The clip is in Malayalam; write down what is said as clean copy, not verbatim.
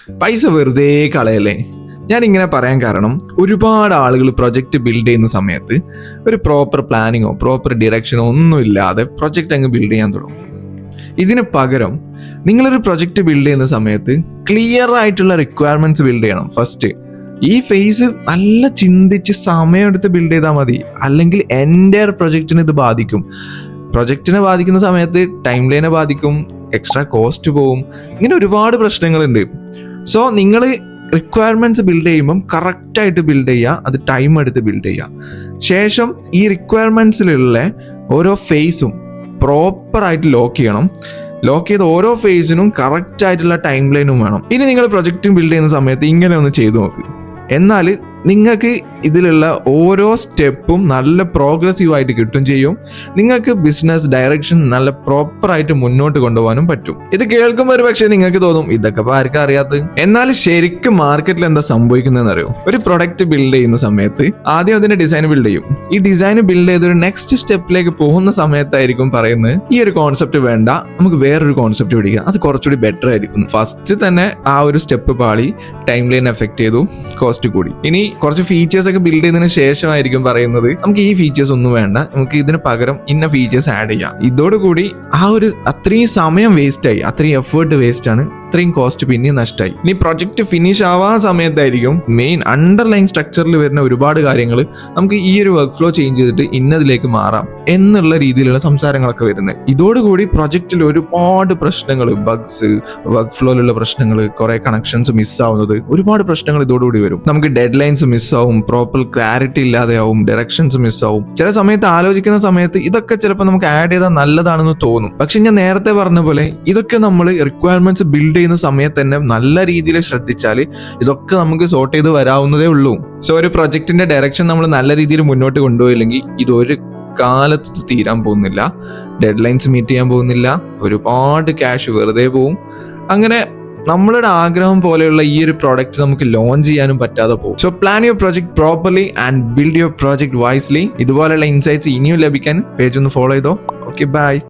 പൈസ വെറുതെ കളയല്ലേ. ഞാനിങ്ങനെ പറയാൻ കാരണം ഒരുപാട് ആളുകൾ പ്രൊജക്റ്റ് ബിൽഡ് ചെയ്യുന്ന സമയത്ത് ഒരു പ്രോപ്പർ പ്ലാനിങ്ങോ പ്രോപ്പർ ഡിറക്ഷനോ ഒന്നും ഇല്ലാതെ പ്രൊജക്റ്റ് അങ്ങ് ബിൽഡ് ചെയ്യാൻ തുടങ്ങും. ഇതിന് പകരം നിങ്ങളൊരു പ്രൊജക്റ്റ് ബിൽഡ് ചെയ്യുന്ന സമയത്ത് ക്ലിയർ ആയിട്ടുള്ള റിക്വയർമെന്റ്സ് ബിൽഡ് ചെയ്യണം. ഫസ്റ്റ് ഈ ഫേസ് നല്ല ചിന്തിച്ച് സമയമെടുത്ത് ബിൽഡ് ചെയ്താൽ മതി, അല്ലെങ്കിൽ എൻ്റെ പ്രൊജക്റ്റിന് ഇത് ബാധിക്കും. പ്രൊജക്റ്റിനെ ബാധിക്കുന്ന സമയത്ത് ടൈം ലൈനെ ബാധിക്കും, എക്സ്ട്രാ കോസ്റ്റ് പോവും, ഇങ്ങനെ ഒരുപാട് പ്രശ്നങ്ങളുണ്ട്. സോ നിങ്ങൾ റിക്വയർമെന്റ്സ് ബിൽഡ് ചെയ്യുമ്പം കറക്റ്റായിട്ട് ബിൽഡ് ചെയ്യുക, അത് ടൈം എടുത്ത് ബിൽഡ് ചെയ്യുക. ശേഷം ഈ റിക്വയർമെന്റ്സിലുള്ള ഓരോ ഫേസും പ്രോപ്പറായിട്ട് ലോക്ക് ചെയ്യണം. ലോക്ക് ചെയ്ത് ഓരോ ഫേസിനും കറക്റ്റ് ആയിട്ടുള്ള ടൈം ലൈനും വേണം. ഇനി നിങ്ങൾ പ്രൊജക്റ്റ് ബിൽഡ് ചെയ്യുന്ന സമയത്ത് ഇങ്ങനെ ഒന്ന് ചെയ്തു നോക്ക്. എന്നാൽ നിങ്ങൾക്ക് ഇതിലുള്ള ഓരോ സ്റ്റെപ്പും നല്ല പ്രോഗ്രസീവ് ആയിട്ട് കിട്ടും ചെയ്യും. നിങ്ങൾക്ക് ബിസിനസ് ഡയറക്ഷൻ നല്ല പ്രോപ്പറായിട്ട് മുന്നോട്ട് കൊണ്ടുപോകാനും പറ്റും. ഇത് കേൾക്കുമ്പോൾ ഒരു പക്ഷേ നിങ്ങൾക്ക് തോന്നും ഇതൊക്കെ ആർക്കും അറിയാത്തത്. എന്നാൽ ശരിക്കും മാർക്കറ്റിൽ എന്താ സംഭവിക്കുന്നതെന്ന് അറിയോ? ഒരു പ്രൊഡക്റ്റ് ബിൽഡ് ചെയ്യുന്ന സമയത്ത് ആദ്യം അതിന്റെ ഡിസൈൻ ബിൽഡ് ചെയ്യും. ഈ ഡിസൈൻ ബിൽഡ് ചെയ്ത് ഒരു നെക്സ്റ്റ് സ്റ്റെപ്പിലേക്ക് പോകുന്ന സമയത്തായിരിക്കും പറയുന്നത് ഈ ഒരു കോൺസെപ്റ്റ് വേണ്ട, നമുക്ക് വേറൊരു കോൺസെപ്റ്റ് പിടിക്കുക, അത് കുറച്ചുകൂടി ബെറ്റർ ആയിരിക്കും. ഫസ്റ്റ് തന്നെ ആ ഒരു സ്റ്റെപ്പ് പാളി, ടൈം ലൈൻ എഫക്ട് ചെയ്തു, കോസ്റ്റ് കൂടി. ഇനി കുറച്ച് ഫീച്ചേഴ്സ് ഒക്കെ ബിൽഡ് ചെയ്തതിന് ശേഷമായിരിക്കും പറയുന്നത് നമുക്ക് ഈ ഫീച്ചേഴ്സ് ഒന്നും വേണ്ട, നമുക്ക് ഇതിന് പകരം ഇന്ന ഫീച്ചേഴ്സ് ആഡ് ചെയ്യാം. ഇതോടുകൂടി ആ ഒരു അത്രയും സമയം വേസ്റ്റ് ആയി, അത്രയും എഫേർട്ട് വേസ്റ്റ് ആണ്, അത്രയും കോസ്റ്റ് പിന്നെയും നഷ്ടമായി. ഇനി പ്രൊജക്ട് ഫിനിഷ് ആവാൻ സമയത്തായിരിക്കും മെയിൻ അണ്ടർലൈൻ സ്ട്രക്ചറിൽ വരുന്ന ഒരുപാട് കാര്യങ്ങൾ നമുക്ക് ഈ ഒരു വർക്ക് ഫ്ലോ ചേഞ്ച് ചെയ്തിട്ട് ഇന്നതിലേക്ക് മാറാം എന്നുള്ള രീതിയിലുള്ള സംസാരങ്ങളൊക്കെ വരുന്നത്. ഇതോടുകൂടി പ്രൊജക്റ്റിൽ ഒരുപാട് പ്രശ്നങ്ങൾ, ബഗ്സ്, വർക്ക് ഫ്ലോയിലുള്ള പ്രശ്നങ്ങൾ, കുറെ കണക്ഷൻസ് മിസ്സാവുന്നത്, ഒരുപാട് പ്രശ്നങ്ങൾ ഇതോടുകൂടി വരും. നമുക്ക് ഡെഡ് ലൈൻസ് മിസ്സാവും, പ്രോപ്പർ ക്ലാരിറ്റി ഇല്ലാതെയാവും, ഡയറക്ഷൻസ് മിസ്സാവും. ചില സമയത്ത് ആലോചിക്കുന്ന സമയത്ത് ഇതൊക്കെ ചിലപ്പോൾ നമുക്ക് ആഡ് ചെയ്താൽ നല്ലതാണെന്ന് തോന്നും. പക്ഷെ ഞാൻ നേരത്തെ പറഞ്ഞ പോലെ ഇതൊക്കെ നമ്മൾ റിക്വയർമെന്റ്സ് ബിൽഡ് ചെയ്യുന്ന സമയത്ത് തന്നെ നല്ല രീതിയിൽ ശ്രദ്ധിച്ചാൽ ഇതൊക്കെ നമുക്ക് സോർട്ട് ചെയ്ത് വരാവുന്നതേ ഉള്ളൂ. സോ ഒരു പ്രൊജക്ടിന്റെ ഡയറക്ഷൻ നമ്മൾ നല്ല രീതിയിൽ മുന്നോട്ട് കൊണ്ടുപോയില്ലെങ്കിൽ ഇതൊരു കാലത്ത് തീരാൻ പോകുന്നില്ല, ഡെഡ് ലൈൻസ് മീറ്റ് ചെയ്യാൻ പോകുന്നില്ല, ഒരുപാട് ക്യാഷ് വെറുതെ പോവും. അങ്ങനെ നമ്മളുടെ ആഗ്രഹം പോലെയുള്ള ഈ ഒരു പ്രോഡക്റ്റ് നമുക്ക് ലോഞ്ച് ചെയ്യാനും പറ്റാതെ പോകും. So plan your project properly and build your project wisely. ഇതുപോലെയുള്ള ഇൻസൈറ്റ്സ് ഇനിയും ലഭിക്കാൻ പേജ് ഒന്ന് ഫോളോ ചെയ്തോ. Okay, by.